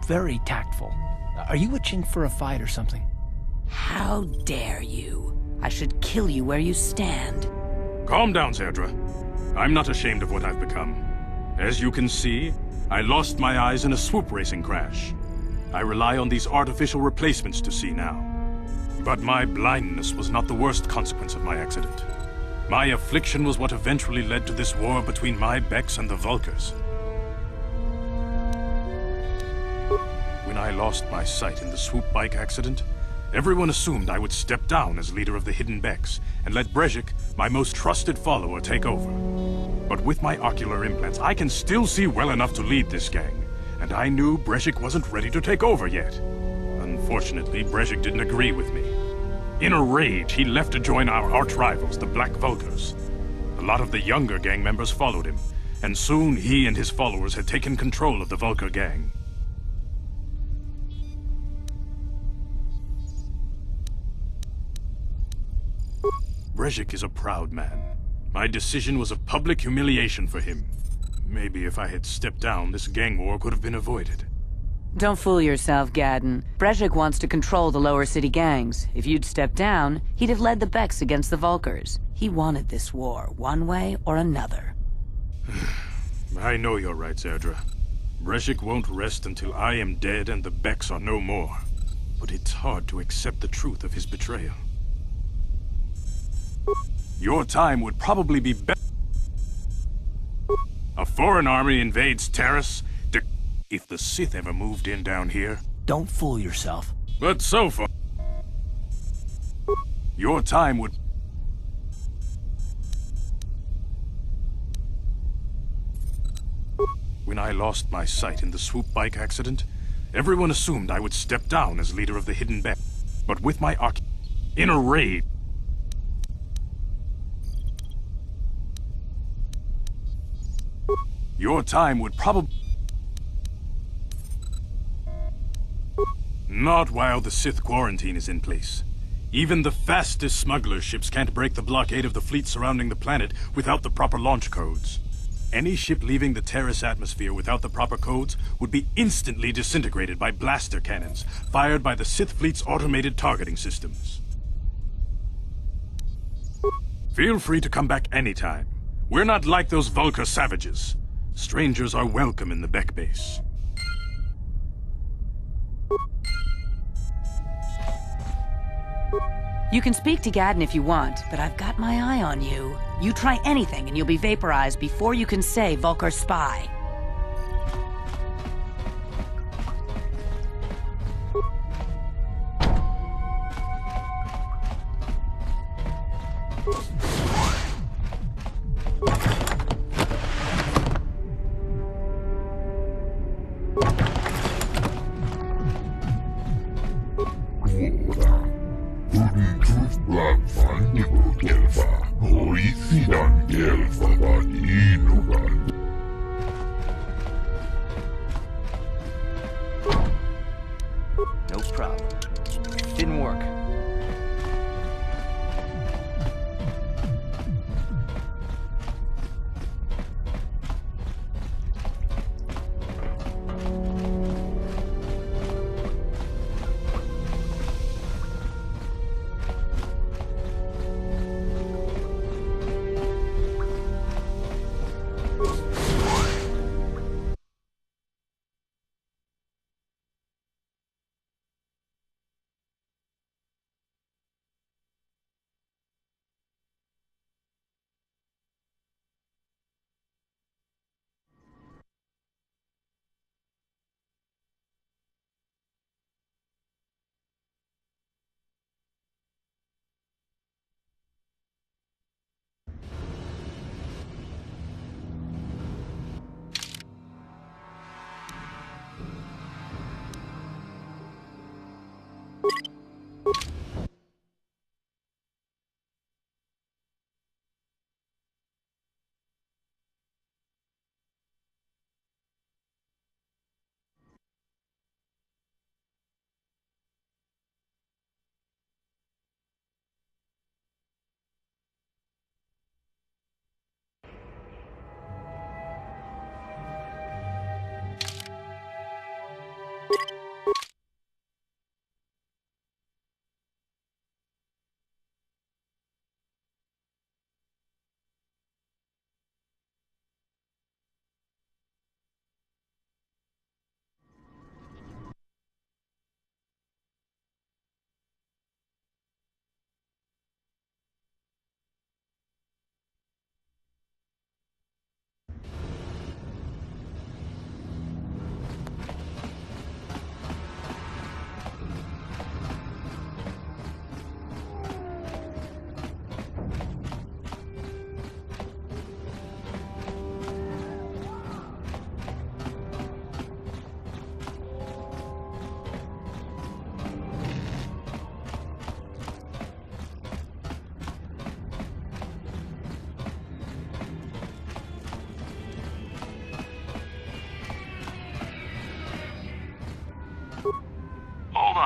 Very tactful. Are you itching for a fight or something? How dare you? I should kill you where you stand. Calm down, Zerdra. I'm not ashamed of what I've become. As you can see, I lost my eyes in a swoop racing crash. I rely on these artificial replacements to see now. But my blindness was not the worst consequence of my accident. My affliction was what eventually led to this war between my Becks and the Vulkars. When I lost my sight in the swoop bike accident, everyone assumed I would step down as leader of the Hidden Becks and let Brezhik, my most trusted follower, take over. But with my ocular implants, I can still see well enough to lead this gang, and I knew Brezhik wasn't ready to take over yet. Unfortunately, Brezhik didn't agree with me. In a rage, he left to join our arch-rivals, the Black Vulkars. A lot of the younger gang members followed him, and soon he and his followers had taken control of the Vulkar gang. Brezhik is a proud man. My decision was a public humiliation for him. Maybe if I had stepped down, this gang war could have been avoided. Don't fool yourself, Gadden. Brezhik wants to control the lower city gangs. If you'd stepped down, he'd have led the Becks against the Vulkars. He wanted this war, one way or another. I know you're right, Zerdra. Brezhik won't rest until I am dead and the Becks are no more. But it's hard to accept the truth of his betrayal. Your time would probably be better. A foreign army invades Terrace. If the Sith ever moved in down here. Don't fool yourself. But so far, your time would... When I lost my sight in the swoop bike accident, everyone assumed I would step down as leader of the Hidden Beck. But with my in a raid, your time would probably... Not while the Sith quarantine is in place. Even the fastest smuggler ships can't break the blockade of the fleet surrounding the planet without the proper launch codes. Any ship leaving the Terrace atmosphere without the proper codes would be instantly disintegrated by blaster cannons fired by the Sith fleet's automated targeting systems. Feel free to come back anytime. We're not like those Vulkar savages. Strangers are welcome in the Beck base. You can speak to Gadden if you want, but I've got my eye on you. You try anything and you'll be vaporized before you can say Vulkar spy.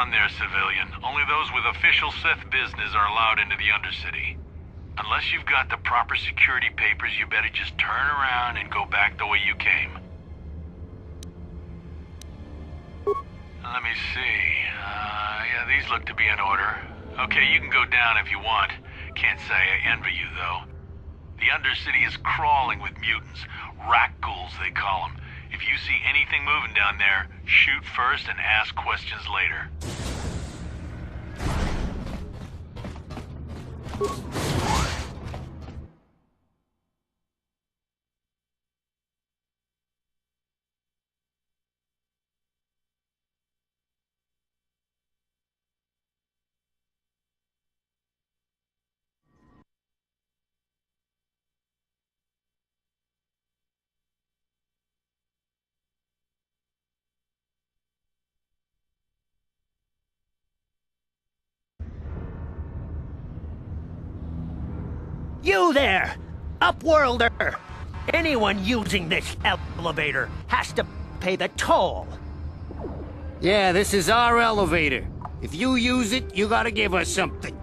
on there, civilian. Only those with official Sith business are allowed into the undercity. Unless you've got the proper security papers, you better just turn around and go back the way you came. Let me see. Yeah, these look to be in order. Okay, you can go down if you want. Can't say I envy you, though. The undercity is crawling with mutants. Rat ghouls, they call them. If you see anything moving down there, shoot first and ask questions later. You there! Upworlder! Anyone using this elevator has to pay the toll. Yeah, this is our elevator. If you use it, you gotta give us something.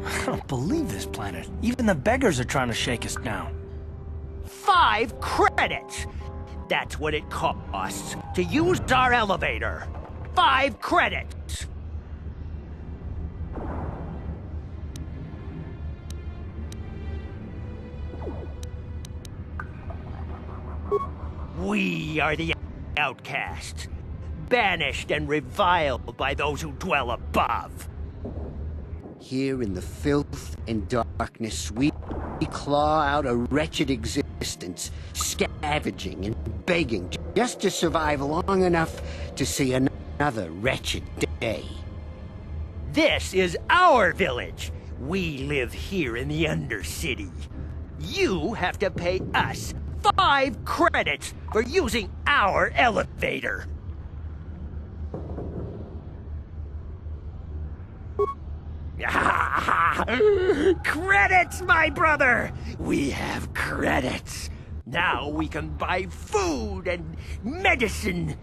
I don't believe this planet. Even the beggars are trying to shake us down. 5 credits! That's what it costs to use our elevator. 5 credits! We are the outcasts, banished and reviled by those who dwell above. Here in the filth and darkness, we claw out a wretched existence, scavenging and begging just to survive long enough to see another wretched day. This is our village. We live here in the undercity. You have to pay us 5 credits for using our elevator. Credits, my brother! We have credits. Now we can buy food and medicine.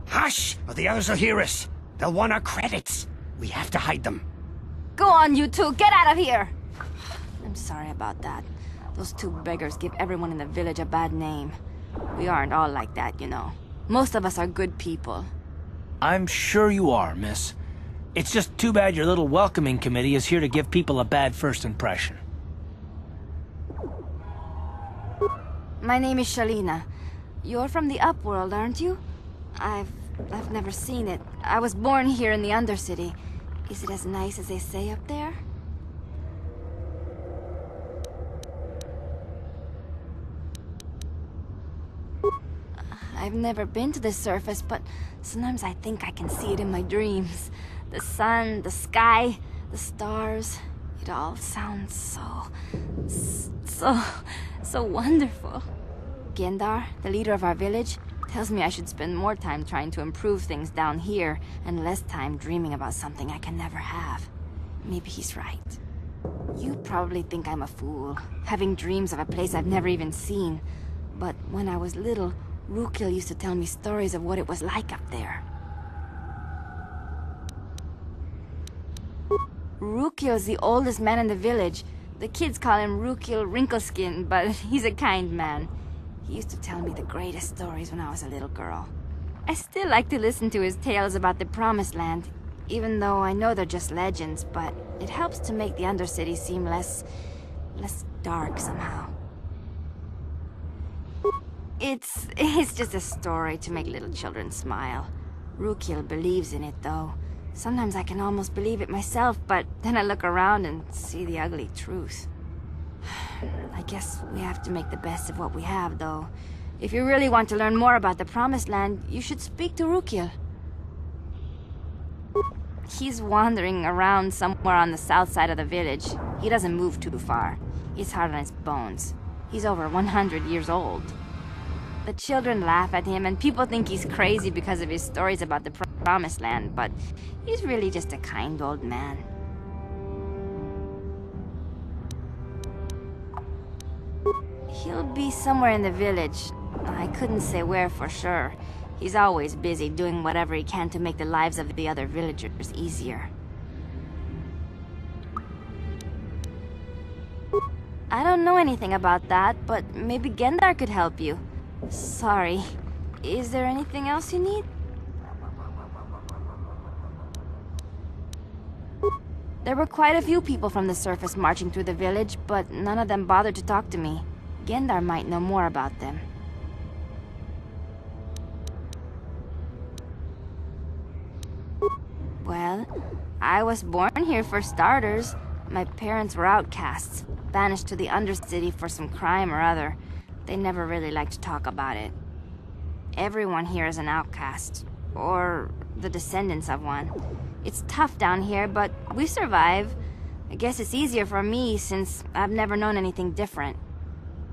Hush, or the others will hear us. They'll want our credits. We have to hide them. Go on, you two. Get out of here. I'm sorry about that. Those 2 beggars give everyone in the village a bad name. We aren't all like that, you know. Most of us are good people. I'm sure you are, miss. It's just too bad your little welcoming committee is here to give people a bad first impression. My name is Shalina. You're from the Upworld, aren't you? I've never seen it. I was born here in the Undercity. Is it as nice as they say up there? I've never been to the surface, but sometimes I think I can see it in my dreams. The sun, the sky, the stars. It all sounds so wonderful. Gendar, the leader of our village, tells me I should spend more time trying to improve things down here and less time dreaming about something I can never have. Maybe he's right. You probably think I'm a fool, having dreams of a place I've never even seen. But when I was little, Rukil used to tell me stories of what it was like up there. Rukil's the oldest man in the village. The kids call him Rukil Wrinkleskin, but he's a kind man. He used to tell me the greatest stories when I was a little girl. I still like to listen to his tales about the Promised Land, even though I know they're just legends, but it helps to make the Undercity seem less dark somehow. It's just a story to make little children smile. Rukil believes in it, though. Sometimes I can almost believe it myself, but then I look around and see the ugly truth. I guess we have to make the best of what we have, though. If you really want to learn more about the Promised Land, you should speak to Rukil. He's wandering around somewhere on the south side of the village. He doesn't move too far. He's hard on his bones. He's over 100 years old. The children laugh at him, and people think he's crazy because of his stories about the Promised Land, but he's really just a kind old man. He'll be somewhere in the village. I couldn't say where for sure. He's always busy doing whatever he can to make the lives of the other villagers easier. I don't know anything about that, but maybe Gendar could help you. Sorry. Is there anything else you need? There were quite a few people from the surface marching through the village, but none of them bothered to talk to me. Gendar might know more about them. Well, I was born here for starters. My parents were outcasts, banished to the undercity for some crime or other. They never really liked to talk about it. Everyone here is an outcast, or the descendants of one. It's tough down here, but we survive. I guess it's easier for me since I've never known anything different.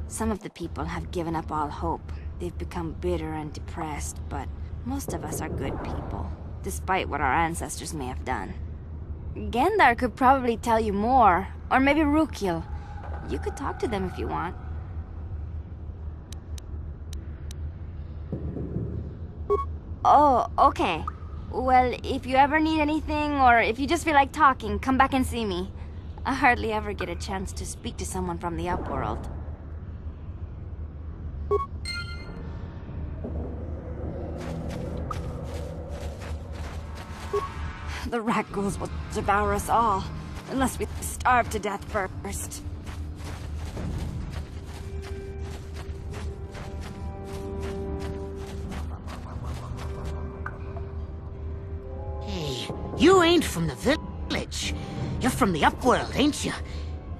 Some of the people have given up all hope. They've become bitter and depressed, but most of us are good people, despite what our ancestors may have done. Gendar could probably tell you more, or maybe Rukil. You could talk to them if you want. Oh, okay. Well, if you ever need anything, or if you just feel like talking, come back and see me. I hardly ever get a chance to speak to someone from the Upworld. The rat ghouls will devour us all, unless we starve to death first. Hey, you ain't from the village. You're from the Upworld, ain't you?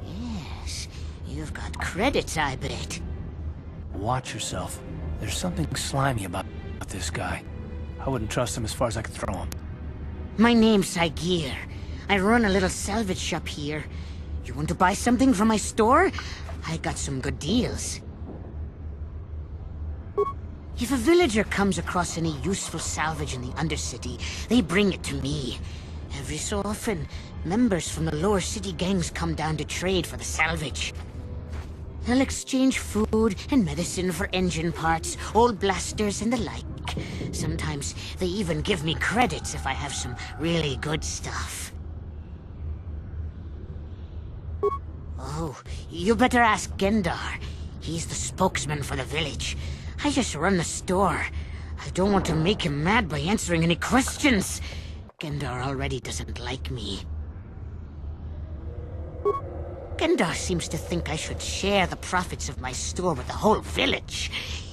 Yes, you've got credits, I bet. Watch yourself. There's something slimy about this guy. I wouldn't trust him as far as I could throw him. My name's Saigir. I run a little salvage shop here. You want to buy something from my store? I got some good deals. If a villager comes across any useful salvage in the undercity, they bring it to me. Every so often, members from the lower city gangs come down to trade for the salvage. I'll exchange food and medicine for engine parts, old blasters and the like. Sometimes they even give me credits if I have some really good stuff. Oh, you better ask Gendar. He's the spokesman for the village. I just run the store. I don't want to make him mad by answering any questions. Gendar already doesn't like me. Gendar seems to think I should share the profits of my store with the whole village.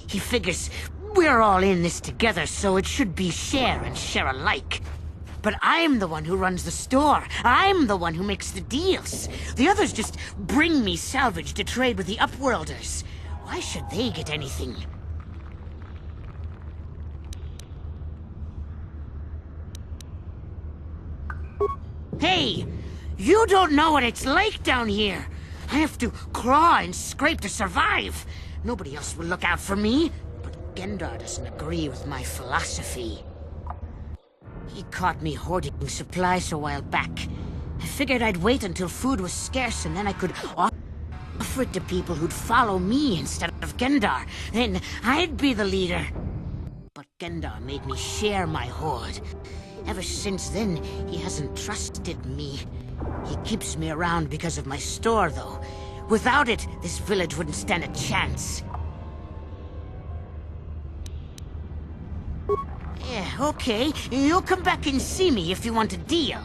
He figures we're all in this together, so it should be share and share alike. But I'm the one who runs the store. I'm the one who makes the deals. The others just bring me salvage to trade with the Upworlders. Why should they get anything? Hey! You don't know what it's like down here! I have to claw and scrape to survive! Nobody else will look out for me, but Gendar doesn't agree with my philosophy. He caught me hoarding supplies a while back. I figured I'd wait until food was scarce and then I could offer it to people who'd follow me instead of Gendar. Then I'd be the leader. But Gendar made me share my hoard. Ever since then, he hasn't trusted me. He keeps me around because of my store, though. Without it, this village wouldn't stand a chance. Yeah, okay. You'll come back and see me if you want a deal.